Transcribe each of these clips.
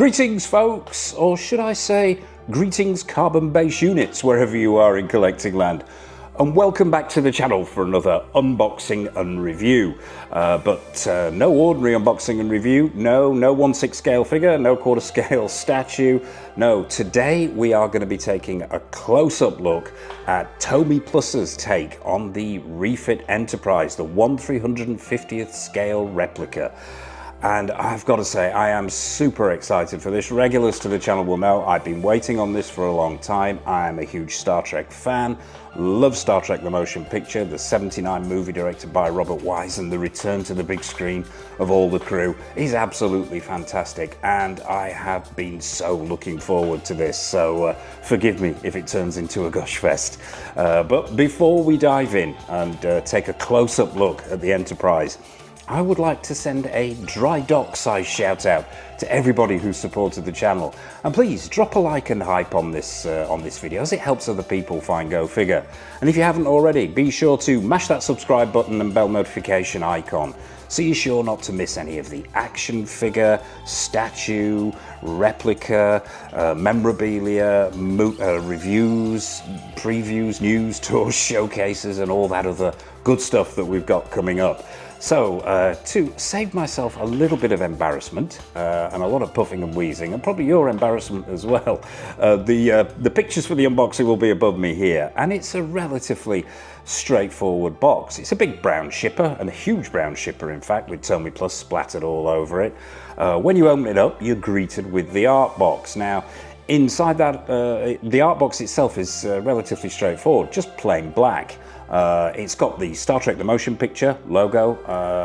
Greetings folks, or should I say greetings carbon base units wherever you are in collecting land, and welcome back to the channel for another unboxing and review. But no ordinary unboxing and review, no 1/6 scale figure, no 1/4 scale statue. No, today we are going to be taking a close-up look at Tomy Plus's take on the Refit Enterprise, the 1/350th scale replica. And I've got to say, I am super excited for this. Regulars to the channel will know I've been waiting on this for a long time. I am a huge Star Trek fan, love Star Trek the motion picture, the '79 movie directed by Robert Wise, and the return to the big screen of all the crew is absolutely fantastic. And I have been so looking forward to this, so forgive me if it turns into a gush fest. But before we dive in and take a close-up look at the Enterprise, I would like to send a dry dock size shout out to everybody who's supported the channel, and please drop a like and hype on this video, as it helps other people find Go Figure. And if you haven't already, be sure to mash that subscribe button and bell notification icon so you're sure not to miss any of the action figure, statue, replica, memorabilia, reviews, previews, news, tours, showcases, and all that other good stuff that we've got coming up. So, to save myself a little bit of embarrassment and a lot of puffing and wheezing, and probably your embarrassment as well, the pictures for the unboxing will be above me here, and it's a relatively straightforward box. It's a big brown shipper, and a huge brown shipper in fact, with Tomy Plus splattered all over it. When you open it up, you're greeted with the art box. Now, inside that, the art box itself is relatively straightforward, just plain black. It's got the Star Trek the motion picture logo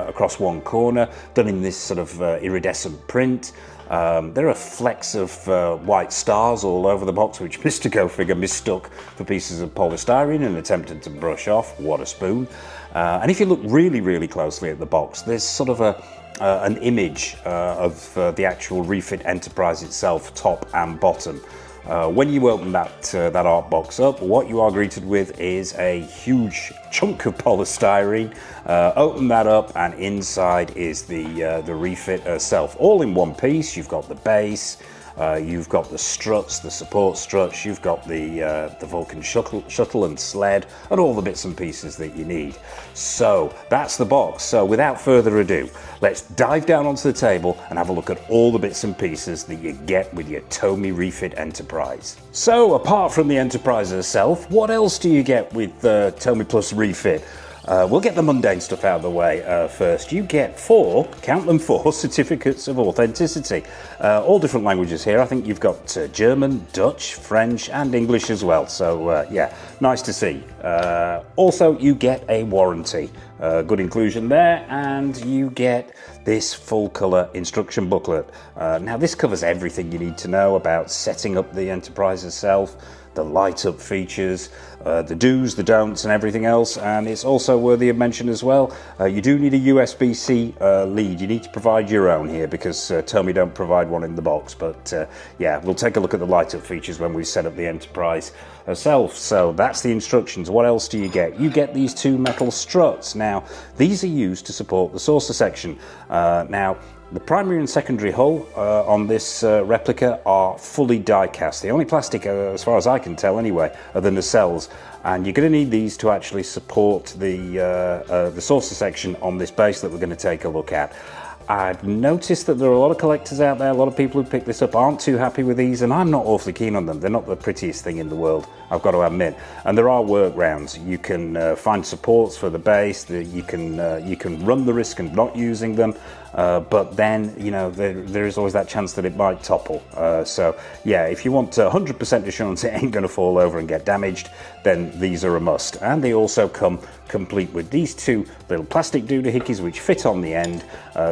across one corner, done in this sort of iridescent print. There are flecks of white stars all over the box, which Mr. Go Figure mistook for pieces of polystyrene and attempted to brush off. What a spoon. And if you look really closely at the box, there's sort of an image of the actual Refit Enterprise itself, top and bottom. When you open that art box up, what you are greeted with is a huge chunk of polystyrene. Open that up, and inside is the refit itself, all in one piece. You've got the base, you've got the struts, the support struts, you've got the Vulcan shuttle and sled, and all the bits and pieces that you need. So that's the box. So without further ado, let's dive down onto the table and have a look at all the bits and pieces that you get with your Tomy Refit Enterprise. So apart from the Enterprise itself, what else do you get with Tomy Plus Refit? We'll get the mundane stuff out of the way first. You get count them four certificates of authenticity. All different languages here. I think you've got German, Dutch, French, and English as well. So yeah, nice to see. Also, you get a warranty. Good inclusion there, and you get this full colour instruction booklet. Now this covers everything you need to know about setting up the Enterprise itself, the light up features, the do's, the don'ts, and everything else. And it's also worthy of mention as well, you do need a USB-C lead. You need to provide your own here, because Tomy don't provide one in the box. But yeah, we'll take a look at the light up features when we set up the Enterprise herself. So that's the instructions. What else do you get? You get these two metal struts. Now these are used to support the saucer section. Now the primary and secondary hull on this replica are fully die-cast. The only plastic, as far as I can tell anyway, are the nacelles, and you're going to need these to actually support the saucer section on this base that we're going to take a look at. I've noticed that there are a lot of collectors out there, a lot of people who pick this up aren't too happy with these, and I'm not awfully keen on them. They're not the prettiest thing in the world, I've got to admit. And there are workarounds. You can find supports for the base, you can run the risk of not using them, but then, you know, there is always that chance that it might topple. So yeah, if you want 100% assurance it ain't going to fall over and get damaged, then these are a must. And they also come complete with these two little plastic doohickeys which fit on the end,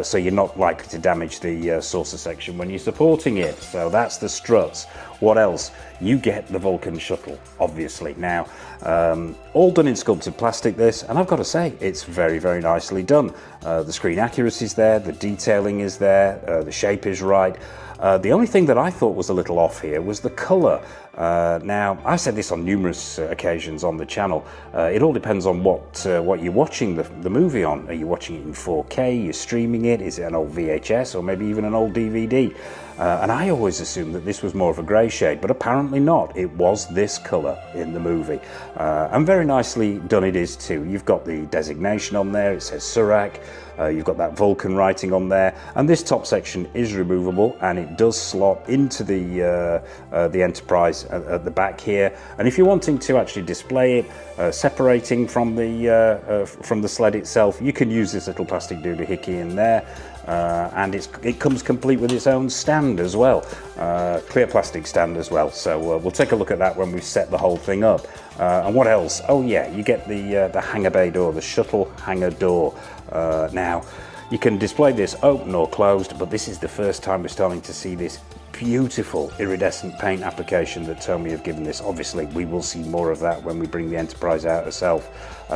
so you're not likely to damage the saucer section when you're supporting it. So that's the struts. What else? You get the Vulcan shuttle, obviously. Now, all done in sculpted plastic, this, and I've got to say, it's very nicely done. The screen accuracy is there, the detailing is there, the shape is right. The only thing that I thought was a little off here was the colour. Now, I've said this on numerous occasions on the channel. It all depends on what you're watching the movie on. Are you watching it in 4K? You're streaming it? Is it an old VHS or maybe even an old DVD? And I always assumed that this was more of a grey shade, but apparently not. It was this colour in the movie. And very nicely done it is too. You've got the designation on there, it says Surak. You've got that Vulcan writing on there, and this top section is removable, and it does slot into the Enterprise at the back here. And if you're wanting to actually display it, separating from the sled itself, you can use this little plastic doohickey in there. And it comes complete with its own stand as well, clear plastic stand as well. So we'll take a look at that when we've set the whole thing up. And what else? Oh yeah, you get the hangar bay door, the shuttle hangar door. Now, you can display this open or closed, but this is the first time we're starting to see this beautiful iridescent paint application that Tomy have given this. Obviously, we will see more of that when we bring the Enterprise out herself.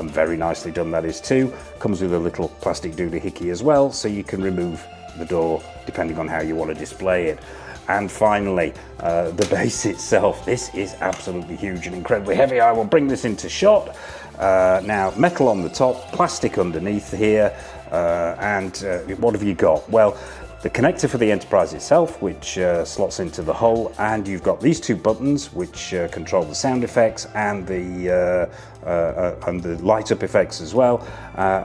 Very nicely done that is too. Comes with a little plastic doohickey as well, so you can remove the door depending on how you want to display it. And finally, the base itself. This is absolutely huge and incredibly heavy. I will bring this into shot. Now, metal on the top, plastic underneath here, and what have you got? Well, the connector for the Enterprise itself, which slots into the hull, and you've got these two buttons which control the sound effects and the light up effects as well.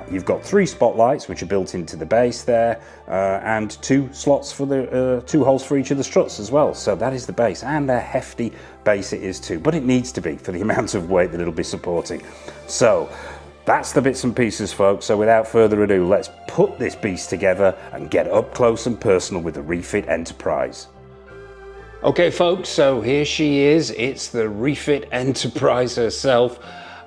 You've got three spotlights which are built into the base there, and two slots for the two holes for each of the struts as well. So that is the base, and a hefty base it is too, but it needs to be for the amount of weight that it'll be supporting. So that's the bits and pieces, folks. So without further ado, let's put this beast together and get up close and personal with the Refit Enterprise. Okay, folks, so here she is. It's the Refit Enterprise herself.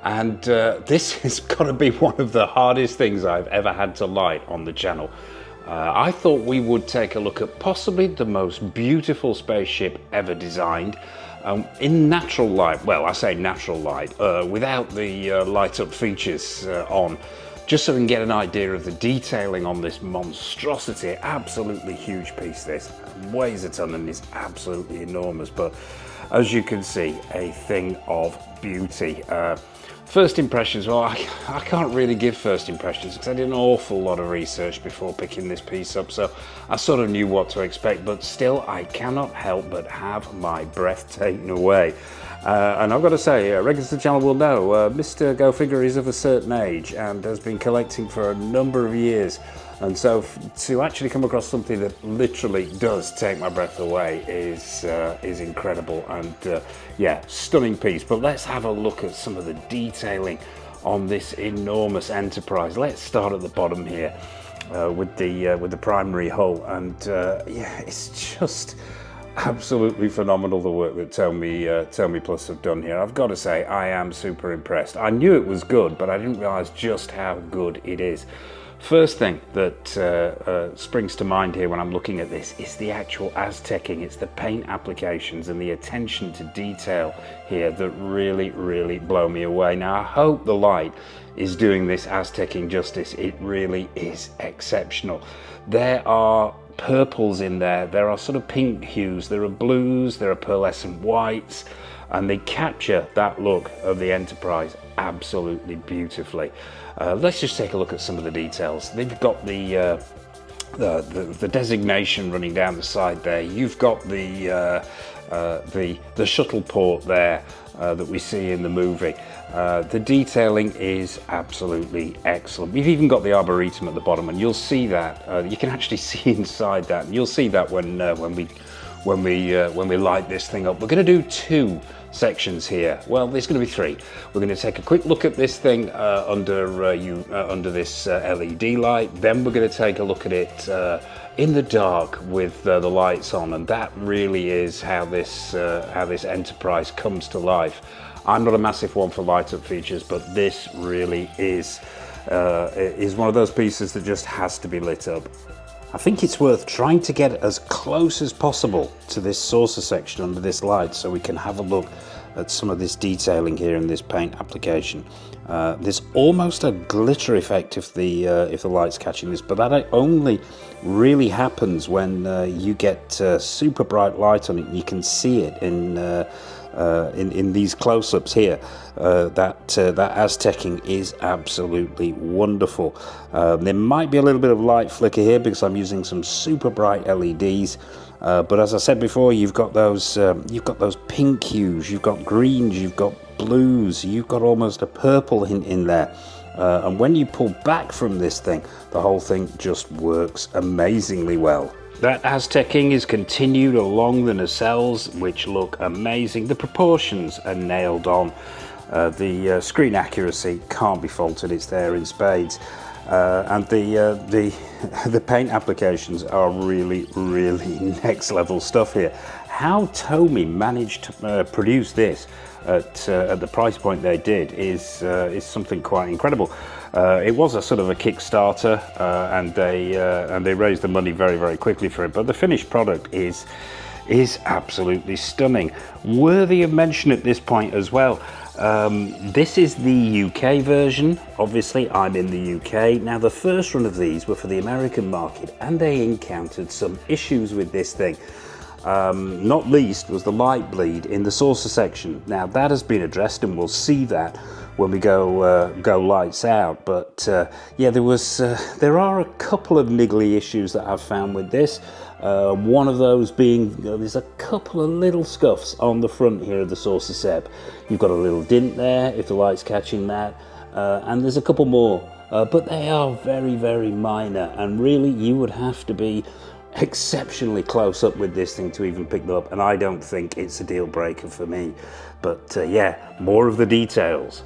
And this has got to be one of the hardest things I've ever had to light on the channel. I thought we would take a look at possibly the most beautiful spaceship ever designed. In natural light, well, I say natural light, without the light up features on, just so we can get an idea of the detailing on this monstrosity. Absolutely huge piece this, weighs a ton and is absolutely enormous, but as you can see, a thing of beauty. First impressions, well, I can't really give first impressions because I did an awful lot of research before picking this piece up, so I sort of knew what to expect, but still I cannot help but have my breath taken away. And I've got to say, regulars to the channel will know, Mr. Go Figure is of a certain age and has been collecting for a number of years. And so to actually come across something that literally does take my breath away is incredible, and yeah, stunning piece. But let's have a look at some of the detailing on this enormous Enterprise. Let's start at the bottom here with the primary hull, and yeah, it's just absolutely phenomenal the work that Tomy Plus have done here. I've got to say, I am super impressed. I knew it was good, but I didn't realise just how good it is. First thing that springs to mind here when I'm looking at this is the actual Aztecing. It's the paint applications and the attention to detail here that really, really blow me away. Now, I hope the light is doing this Aztecing justice. It really is exceptional. There are purples in there, there are sort of pink hues, there are blues, there are pearlescent whites, and they capture that look of the Enterprise absolutely beautifully. Let's just take a look at some of the details. They've got the designation running down the side there. You've got the shuttle port there that we see in the movie. The detailing is absolutely excellent. We've even got the arboretum at the bottom, and you'll see that. You can actually see inside that, and you'll see that when we light this thing up. We're going to do two sections here. Well, there's going to be three. We're going to take a quick look at this thing under this LED light. Then we're going to take a look at it in the dark with the lights on, and that really is how this Enterprise comes to life. I'm not a massive one for light up features, but this really is one of those pieces that just has to be lit up. I think it's worth trying to get as close as possible to this saucer section under this light so we can have a look at some of this detailing here in this paint application. There's almost a glitter effect if the light's catching this, but that only really happens when you get super bright light on it and you can see it in these close-ups here. That Aztecing is absolutely wonderful. There might be a little bit of light flicker here because I'm using some super bright LEDs. But as I said before, you've got those pink hues, you've got greens, you've got blues, you've got almost a purple hint in there. And when you pull back from this thing, the whole thing just works amazingly well. That Aztecing is continued along the nacelles, which look amazing. The proportions are nailed on. The screen accuracy can't be faulted, it's there in spades. And the paint applications are really next level stuff here. How Tomy managed to produce this at the price point they did is something quite incredible. It was a sort of a Kickstarter, and they raised the money very quickly for it. But the finished product is absolutely stunning, worthy of mention at this point as well. This is the UK version. Obviously, I'm in the UK. Now, the first run of these were for the American market, and they encountered some issues with this thing. Not least was the light bleed in the saucer section. Now, that has been addressed, and we'll see that when we go lights out. But yeah, there are a couple of niggly issues that I've found with this. One of those being there's a couple of little scuffs on the front here of the saucer seb. You've got a little dint there if the light's catching that, and there's a couple more, but they are very minor, and really you would have to be exceptionally close up with this thing to even pick them up, and I don't think it's a deal breaker for me. But yeah, more of the details.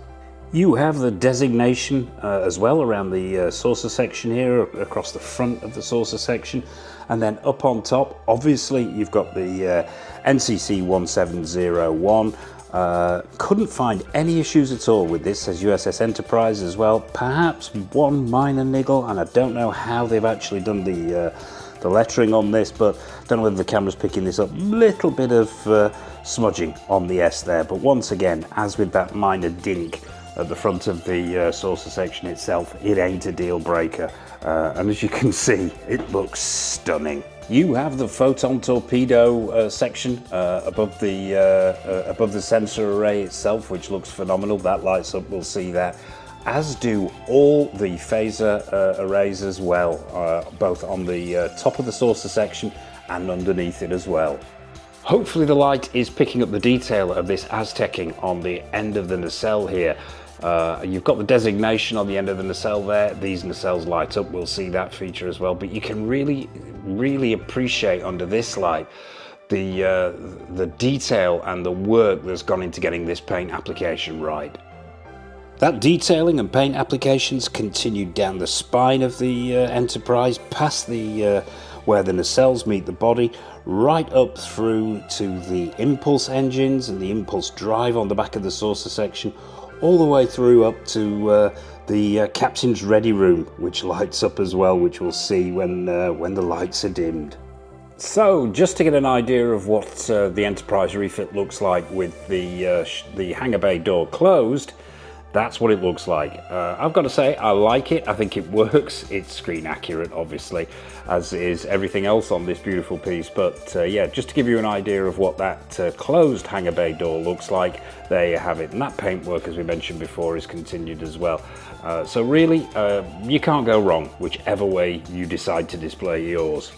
You have the designation as well around the saucer section here, across the front of the saucer section, and then up on top, obviously, you've got the NCC 1701. Couldn't find any issues at all with this. Says USS Enterprise as well. Perhaps one minor niggle, and I don't know how they've actually done the lettering on this, but I don't know whether the camera's picking this up. Little bit of smudging on the S there, but once again, as with that minor dink at the front of the saucer section itself, it ain't a deal breaker. And as you can see, it looks stunning. You have the photon torpedo section above the sensor array itself, which looks phenomenal. That lights up, we'll see that. As do all the phaser arrays as well, both on the top of the saucer section and underneath it as well. Hopefully the light is picking up the detail of this Aztecing on the end of the nacelle here. You've got the designation on the end of the nacelle there. These nacelles light up, we'll see that feature as well, but you can really appreciate under this light the detail and the work that's gone into getting this paint application right. That detailing and paint applications continued down the spine of the Enterprise, past the where the nacelles meet the body, right up through to the impulse engines and the impulse drive on the back of the saucer section, all the way through up to the captain's ready room, which lights up as well, which we'll see when the lights are dimmed. So, just to get an idea of what the Enterprise refit looks like with the hangar bay door closed, that's what it looks like. I've got to say, I like it. I think it works. It's screen accurate, obviously, as is everything else on this beautiful piece. But yeah, just to give you an idea of what that closed hangar bay door looks like, there you have it. And that paintwork, as we mentioned before, is continued as well. So really, you can't go wrong, whichever way you decide to display yours.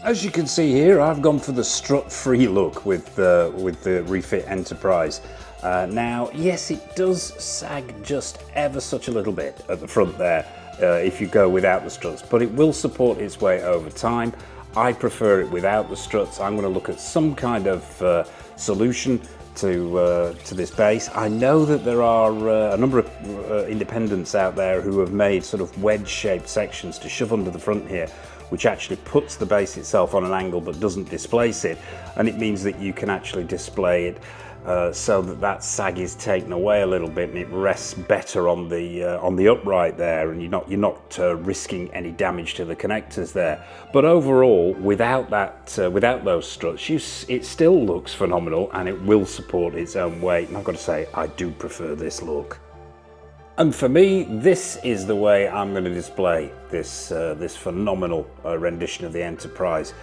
As you can see here, I've gone for the strut-free look with the Refit Enterprise. Now, yes, it does sag just ever such a little bit at the front there if you go without the struts, but it will support its way over time. I prefer it without the struts. I'm going to look at some kind of solution to this base. I know that there are a number of independents out there who have made sort of wedge-shaped sections to shove under the front here, which actually puts the base itself on an angle but doesn't displace it, and it means that you can actually display it so that sag is taken away a little bit and it rests better on the upright there, and you're not risking any damage to the connectors there. But overall, without those struts, it still looks phenomenal, and it will support its own weight. And I've got to say, I do prefer this look. And for me, this is the way I'm going to display this phenomenal rendition of the Enterprise.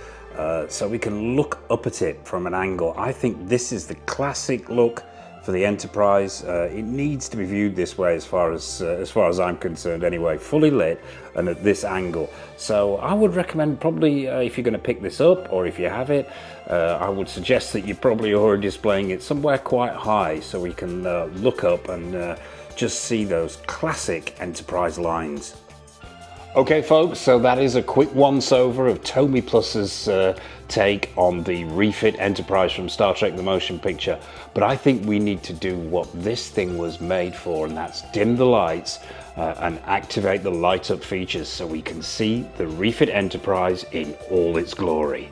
So we can look up at it from an angle. I think this is the classic look for the Enterprise. It needs to be viewed this way, as far as I'm concerned anyway, fully lit and at this angle. So I would recommend, probably if you're going to pick this up, or if you have it, I would suggest that you're probably already displaying it somewhere quite high, so we can look up and just see those classic Enterprise lines. Okay folks, so that is a quick once-over of Tomy Plus's take on the Refit Enterprise from Star Trek The Motion Picture. But I think we need to do what this thing was made for, and that's dim the lights and activate the light-up features so we can see the Refit Enterprise in all its glory.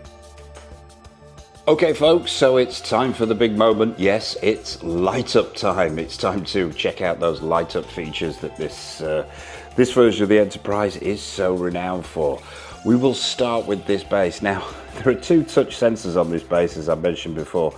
Okay folks, so it's time for the big moment. Yes, it's light up time. It's time to check out those light up features that this version of the Enterprise is so renowned for. We will start with this base. Now, there are 2 touch sensors on this base, as I mentioned before.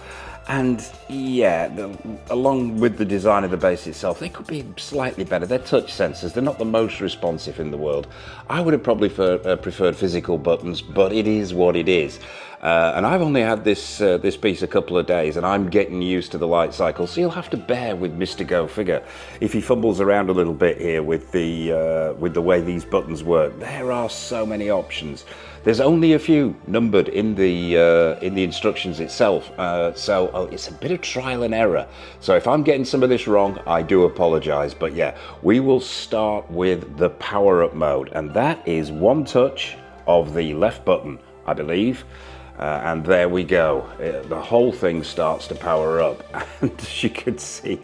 And yeah, along with the design of the base itself, they could be slightly better. They're touch sensors. They're not the most responsive in the world. I would have probably preferred physical buttons, but it is what it is. And I've only had this piece a couple of days, and I'm getting used to the light cycle, so you'll have to bear with Mr. Go Figure if he fumbles around a little bit here with the way these buttons work. There are so many options. There's only a few numbered in the instructions itself, so it's a bit of trial and error. So if I'm getting some of this wrong, I do apologize. But yeah, we will start with the power up mode, and that is 1 touch of the left button, I believe. And there we go. The whole thing starts to power up, and as you can see,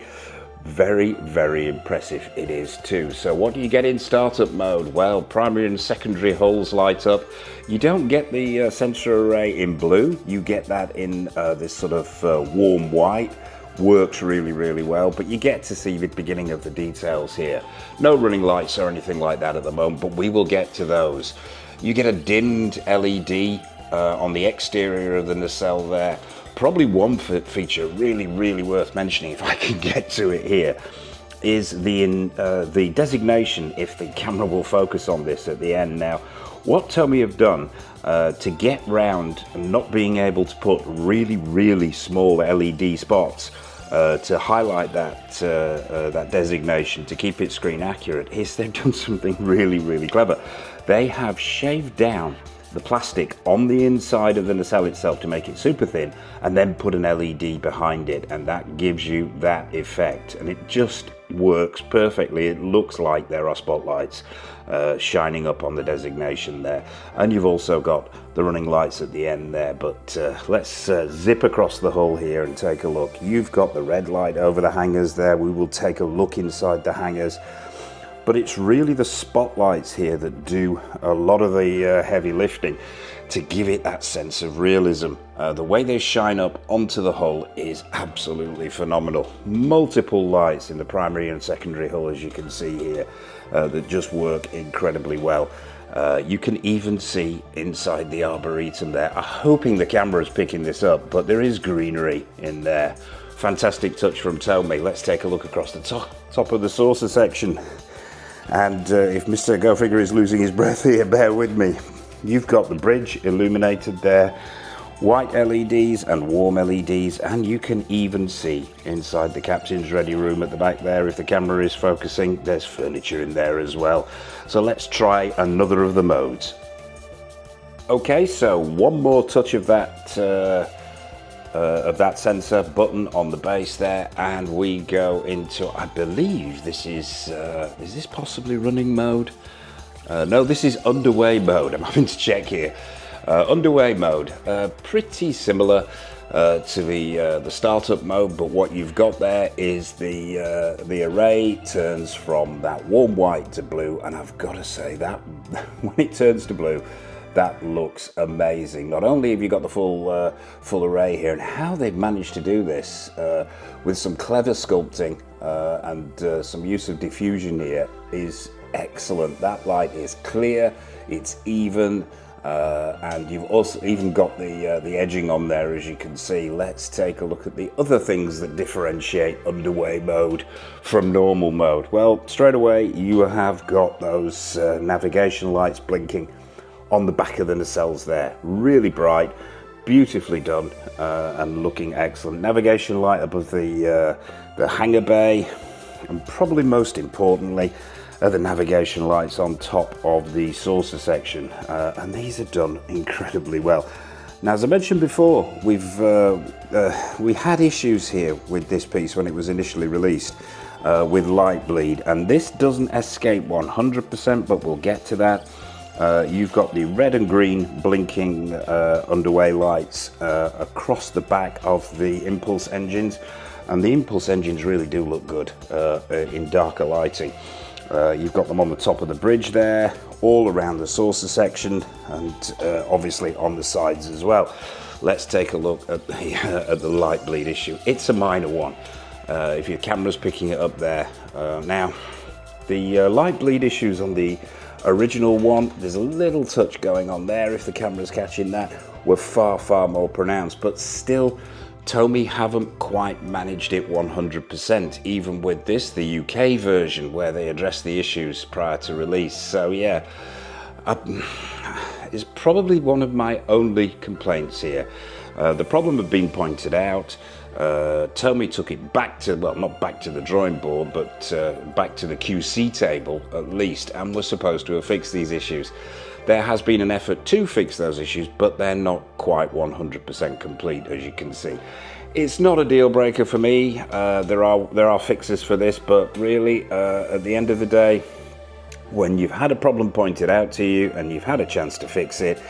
very, very impressive it is too. So what do you get in startup mode? Well, primary and secondary hulls light up. You don't get the sensor array in blue. You get that in this sort of warm white. Works really, really well, but you get to see the beginning of the details here. No running lights or anything like that at the moment, but we will get to those. You get a dimmed LED on the exterior of the nacelle there. Probably one feature really, really worth mentioning, if I can get to it here, is the designation, if the camera will focus on this at the end. Now, what Tomy have done to get round not being able to put really, really small LED spots to highlight that designation, to keep its screen accurate, is they've done something really, really clever. They have shaved down the plastic on the inside of the nacelle itself to make it super thin, and then put an LED behind it, and that gives you that effect, and it just works perfectly. It looks like there are spotlights shining up on the designation there, and you've also got the running lights at the end there. But let's zip across the hull here and take a look. You've got the red light over the hangars there. We will take a look inside the hangars. But it's really the spotlights here that do a lot of the heavy lifting to give it that sense of realism. The way they shine up onto the hull is absolutely phenomenal. Multiple lights in the primary and secondary hull, as you can see here, that just work incredibly well. You can even see inside the Arboretum there. I'm hoping the camera is picking this up, but there is greenery in there. Fantastic touch from Tomy. Let's take a look across the top of the saucer section. And if Mr. Go Figure is losing his breath here, bear with me. You've got the bridge illuminated there, white LEDs and warm LEDs, and you can even see inside the captain's ready room at the back there, if the camera is focusing, there's furniture in there as well. So let's try another of the modes. Okay, so one more touch of that sensor button on the base there, and we go into, I believe this is this possibly running mode? No, this is underway mode. I'm having to check here. Underway mode, pretty similar to the startup mode, but what you've got there is the array turns from that warm white to blue, and I've got to say that when it turns to blue, That looks amazing. Not only have you got the full array here, and how they've managed to do this with some clever sculpting and some use of diffusion here is excellent. That light is clear, it's even, and you've also even got the edging on there, as you can see. Let's take a look at the other things that differentiate underway mode from normal mode. Well, straight away you have got those navigation lights blinking on the back of the nacelles there. Really bright, beautifully done, and looking excellent. Navigation light above the hangar bay, and probably most importantly the navigation lights on top of the saucer section, and these are done incredibly well. Now, as I mentioned before, we had issues here with this piece when it was initially released with light bleed, and this doesn't escape 100%, but we'll get to that. You've got the red and green blinking underway lights across the back of the impulse engines, and the impulse engines really do look good in darker lighting. You've got them on the top of the bridge there, all around the saucer section, and obviously on the sides as well. Let's take a look at the light bleed issue. It's a minor one, if your camera's picking it up there. Now, the light bleed issues on the original one, there's a little touch going on there, if the camera's catching that, were far more pronounced, but still Tomy haven't quite managed it 100%, even with this, the UK version, where they address the issues prior to release. So yeah, it's probably one of my only complaints here. The problem had been pointed out. Tomy took it back to, well, not back to the drawing board, but back to the QC table at least, and was supposed to have fixed these issues. There has been an effort to fix those issues, but they're not quite 100% complete, as you can see. It's not a deal breaker for me. There are fixes for this, but really, at the end of the day, when you've had a problem pointed out to you and you've had a chance to fix it,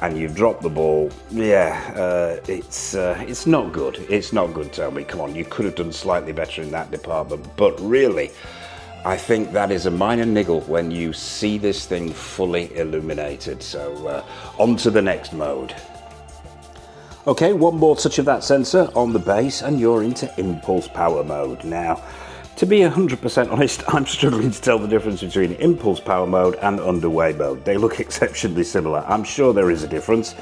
and you've dropped the ball, yeah, it's not good. It's not good, Tomy. Come on, you could have done slightly better in that department, but really, I think that is a minor niggle when you see this thing fully illuminated. So on to the next mode. Okay, one more touch of that sensor on the base and you're into impulse power mode. Now, to be 100% honest, I'm struggling to tell the difference between impulse power mode and underway mode. They look exceptionally similar. I'm sure there is a difference,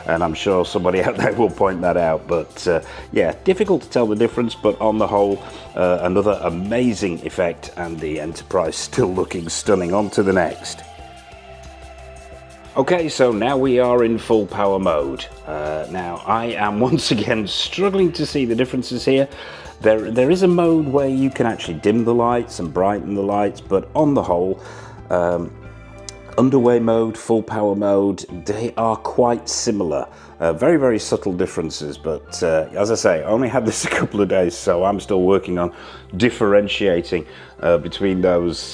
and I'm sure somebody out there will point that out, but yeah, difficult to tell the difference, but on the whole, another amazing effect, and the Enterprise still looking stunning. On to the next. Okay, so now we are in full power mode. Now, I am once again struggling to see the differences here. There is a mode where you can actually dim the lights and brighten the lights, but on the whole, underway mode, full power mode, they are quite similar. Very subtle differences, but as I say, I only had this a couple of days, so I'm still working on differentiating between those,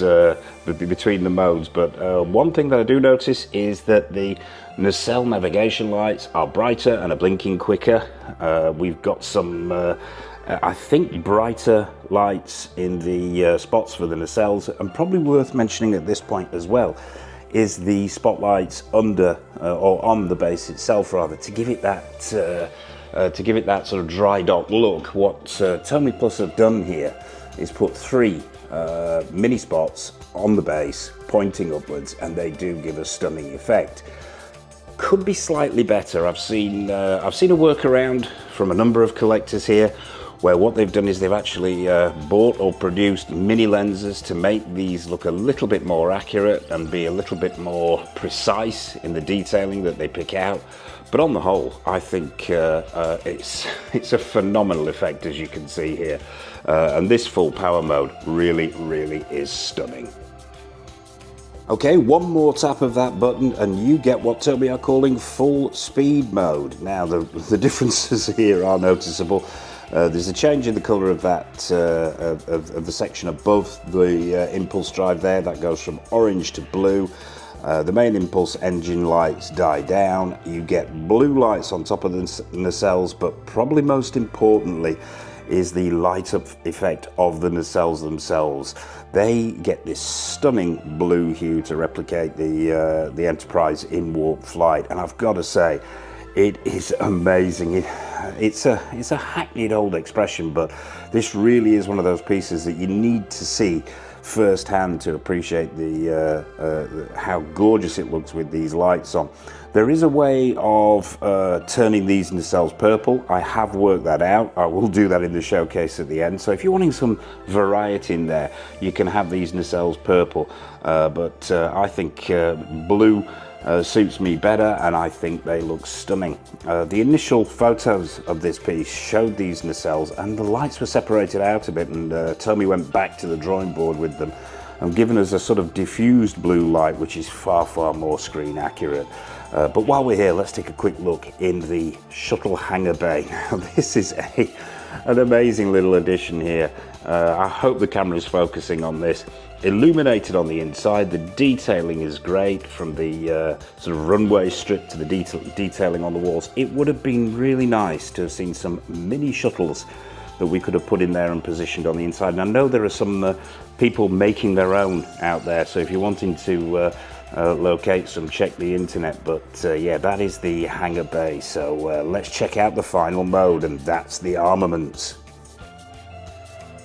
between the modes. But one thing that I do notice is that the nacelle navigation lights are brighter and are blinking quicker. We've got some I think brighter lights in the spots for the nacelles, and probably worth mentioning at this point as well is the spotlights under or on the base itself, rather, to give it that sort of dry dock look. What Tomy Plus have done here is put 3 mini spots on the base pointing upwards, and they do give a stunning effect. Could be slightly better. I've seen a workaround from a number of collectors here, where what they've done is they've actually bought or produced mini lenses to make these look a little bit more accurate and be a little bit more precise in the detailing that they pick out. But on the whole, I think it's a phenomenal effect, as you can see here. And this full power mode really is stunning. Okay, one more tap of that button and you get what Tomy are calling full speed mode. Now, the differences here are noticeable. There's a change in the colour of that of the section above the impulse drive there. That goes from orange to blue. The main impulse engine lights die down. You get blue lights on top of the nacelles, but probably most importantly is the light up effect of the nacelles themselves. They get this stunning blue hue to replicate the Enterprise in warp flight, and I've got to say, it is amazing. It's a hackneyed old expression, but this really is one of those pieces that you need to see firsthand to appreciate how gorgeous it looks with these lights on. There is a way of turning these nacelles purple. I have worked that out. I will do that in the showcase at the end. So if you're wanting some variety in there, you can have these nacelles purple. But I think blue suits me better, and I think they look stunning. The initial photos of this piece showed these nacelles, and the lights were separated out a bit, and Tomy went back to the drawing board with them and given us a sort of diffused blue light, which is far, far more screen accurate. But while we're here, let's take a quick look in the shuttle hangar bay. Now, this is an amazing little addition here. I hope the camera is focusing on this. Illuminated on the inside, the detailing is great, from the sort of runway strip to the detailing on the walls. It would have been really nice to have seen some mini shuttles that we could have put in there and positioned on the inside. And I know there are some people making their own out there, so if you're wanting to locate some, check the internet. But yeah, that is the hangar bay. So let's check out the final mode, and that's the armaments.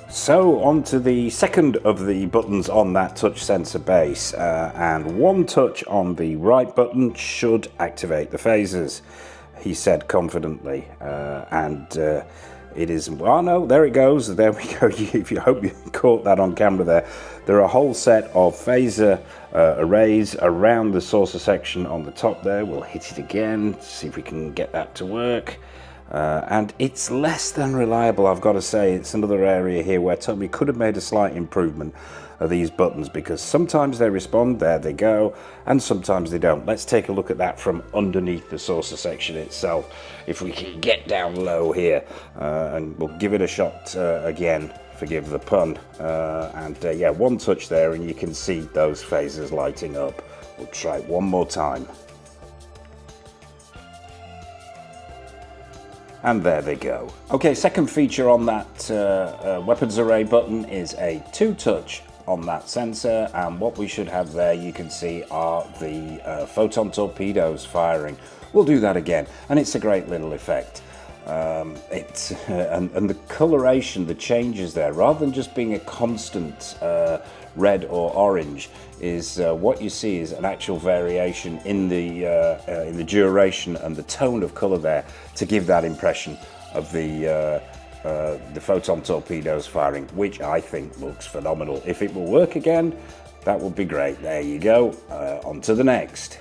So on to the second of the buttons on that touch sensor base, and one touch on the right button should activate the phasers, he said confidently, and it is, well, no, there it goes, there we go. If you hope you caught that on camera there, there are a whole set of phaser arrays around the saucer section on the top there. We'll hit it again, see if we can get that to work. And it's less than reliable, I've got to say. It's another area here where Tomy could have made a slight improvement of these buttons, because sometimes they respond, there they go, and sometimes they don't. Let's take a look at that from underneath the saucer section itself, if we can get down low here, and we'll give it a shot again, forgive the pun, and yeah, one touch there and you can see those phasers lighting up. We'll try it one more time. And there they go. Okay, second feature on that weapons array button is a two-touch on that sensor, and what we should have there, you can see, are the photon torpedoes firing. We'll do that again, and it's a great little effect. And the coloration, the changes there, rather than just being a constant red or orange, is what you see is an actual variation in the duration and the tone of color there, to give that impression of the photon torpedoes firing, which I think looks phenomenal. If it will work again, that would be great. There you go. On to the next.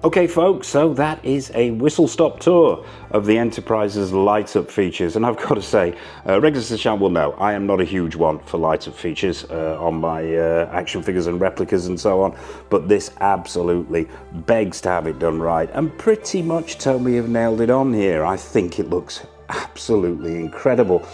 Okay folks, so that is a whistle-stop tour of the Enterprise's light-up features, and I've got to say, regulars to the channel will know I am not a huge one for light-up features on my action figures and replicas and so on, but this absolutely begs to have it done right, and pretty much Tomy have nailed it on here. I think it looks absolutely incredible.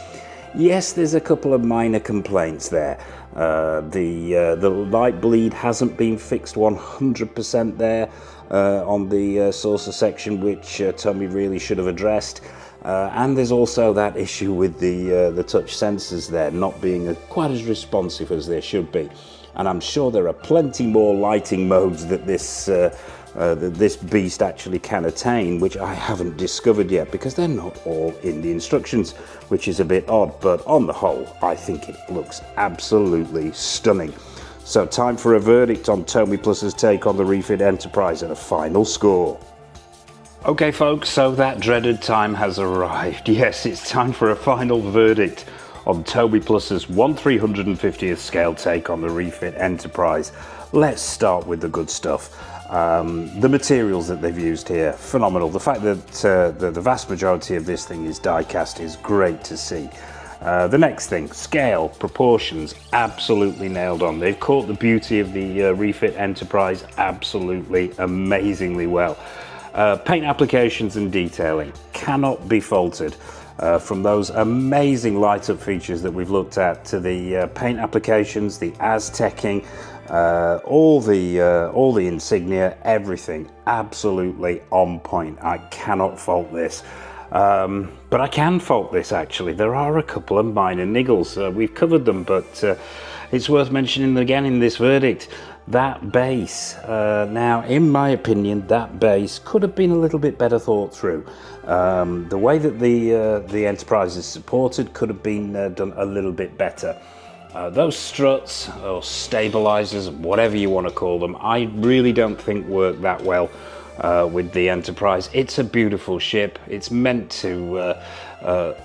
Yes, there's a couple of minor complaints there. The light bleed hasn't been fixed 100% there on the saucer section, which Tomy really should have addressed. And there's also that issue with the touch sensors there not being quite as responsive as they should be. And I'm sure there are plenty more lighting modes that this beast actually can attain, which I haven't discovered yet, because they're not all in the instructions, which is a bit odd. But on the whole, I think it looks absolutely stunning. So time for a verdict on Tomy Plus's take on the Refit Enterprise and a final score. Okay folks, so that dreaded time has arrived. Yes, it's time for a final verdict on Tomy Plus's 1/350th scale take on the Refit Enterprise. Let's start with the good stuff. The materials that they've used here, phenomenal. The fact that the vast majority of this thing is die cast is great to see. The next thing, scale, proportions, absolutely nailed on. They've caught the beauty of the Refit Enterprise absolutely amazingly well. Paint applications and detailing cannot be faulted. From those amazing light-up features that we've looked at, to the paint applications, the Aztecing, all the insignia, everything absolutely on point. I cannot fault this. But I can fault this actually. There are a couple of minor niggles. We've covered them, but it's worth mentioning again in this verdict. That base, now in my opinion, that base could have been a little bit better thought through. The way that the Enterprise is supported could have been done a little bit better. Those struts or stabilizers, whatever you want to call them, I really don't think work that well with the Enterprise. It's a beautiful ship. It's meant to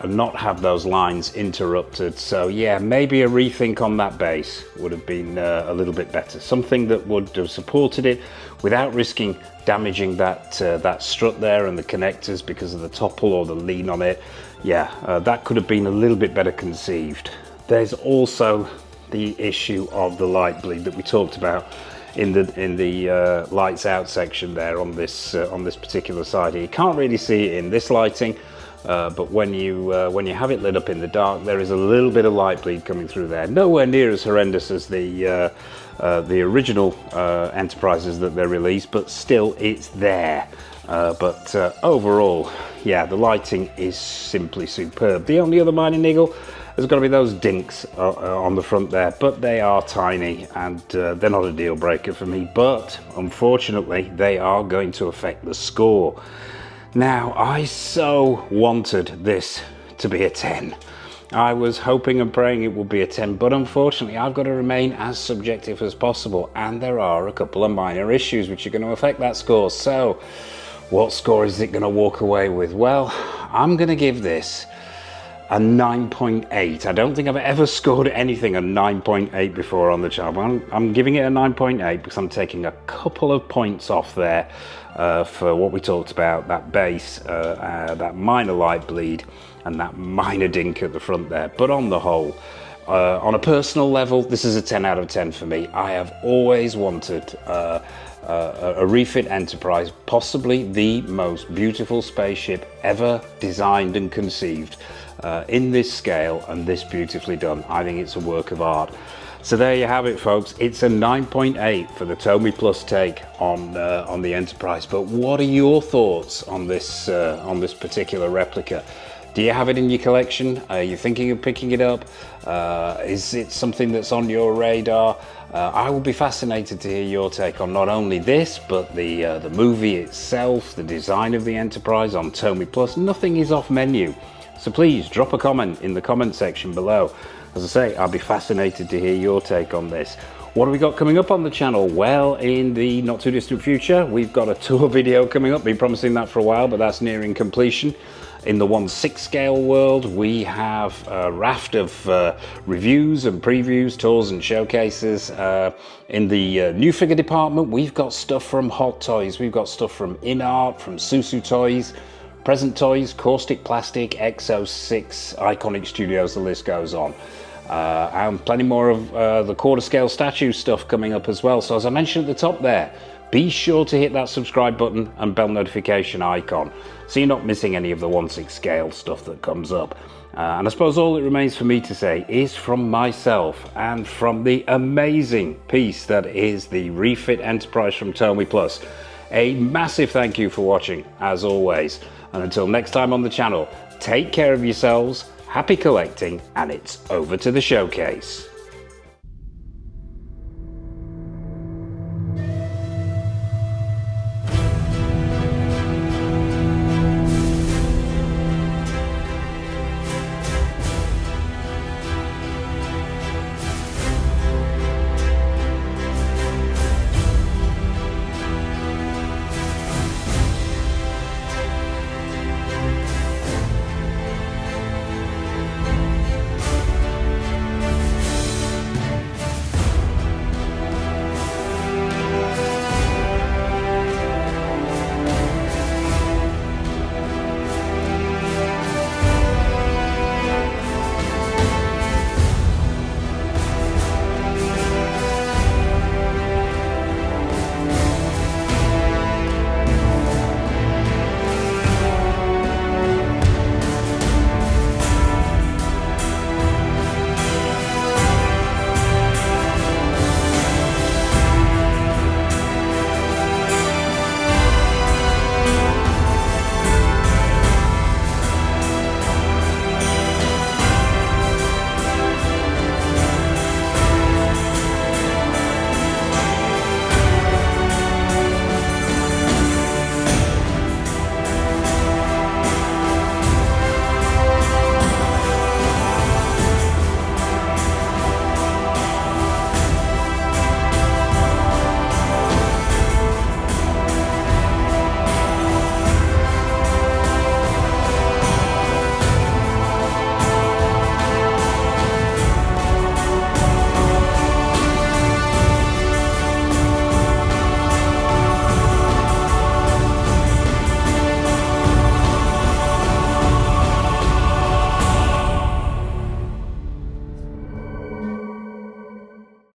not have those lines interrupted. So yeah, maybe a rethink on that base would have been a little bit better. Something that would have supported it without risking damaging that strut there and the connectors because of the topple or the lean on it. Yeah, that could have been a little bit better conceived. There's also the issue of the light bleed that we talked about in the lights out section there on this particular side here. You can't really see it in this lighting, but when you have it lit up in the dark, there is a little bit of light bleed coming through there. Nowhere near as horrendous as the original Enterprises that they released, but still it's there. But overall, yeah, the lighting is simply superb. The only other minor niggle has got to be those dinks on the front there, but they are tiny and they're not a deal breaker for me, but unfortunately they are going to affect the score. Now, I so wanted this to be a 10. I was hoping and praying it would be a 10, but unfortunately I've got to remain as subjective as possible, and there are a couple of minor issues which are going to affect that score. So what score is it going to walk away with? Well, I'm going to give this a 9.8. I don't think I've ever scored anything a 9.8 before on the channel. I'm giving it a 9.8 because I'm taking a couple of points off there for what we talked about, that base, that minor light bleed and that minor dink at the front there. But on the whole, on a personal level, this is a 10 out of 10 for me. I have always wanted a Refit Enterprise, possibly the most beautiful spaceship ever designed and conceived. In this scale and this beautifully done. I think it's a work of art. So there you have it, folks. It's a 9.8 for the Tomy Plus take on the Enterprise. But what are your thoughts on this particular replica? Do you have it in your collection? Are you thinking of picking it up? Is it something that's on your radar? I will be fascinated to hear your take on not only this, but the movie itself, the design of the Enterprise on Tomy Plus. Nothing is off menu. So please drop a comment in the comment section below. As I say, I'll be fascinated to hear your take on this. What have we got coming up on the channel? Well, in the not too distant future, we've got a tour video coming up. Been promising that for a while, but that's nearing completion. In the 1/6 scale world, we have a raft of reviews and previews, tours and showcases. In the new figure department, we've got stuff from Hot Toys. We've got stuff from InArt, from Susu Toys, Present Toys, Caustic Plastic, Exo6, Iconic Studios, the list goes on. And plenty more of the quarter scale statue stuff coming up as well. So as I mentioned at the top there, be sure to hit that subscribe button and bell notification icon so you're not missing any of the 1/6 scale stuff that comes up. And I suppose all that remains for me to say is from myself and from the amazing piece that is the Refit Enterprise from Tomy Plus, a massive thank you for watching as always. And until next time on the channel, take care of yourselves, happy collecting, and it's over to the showcase.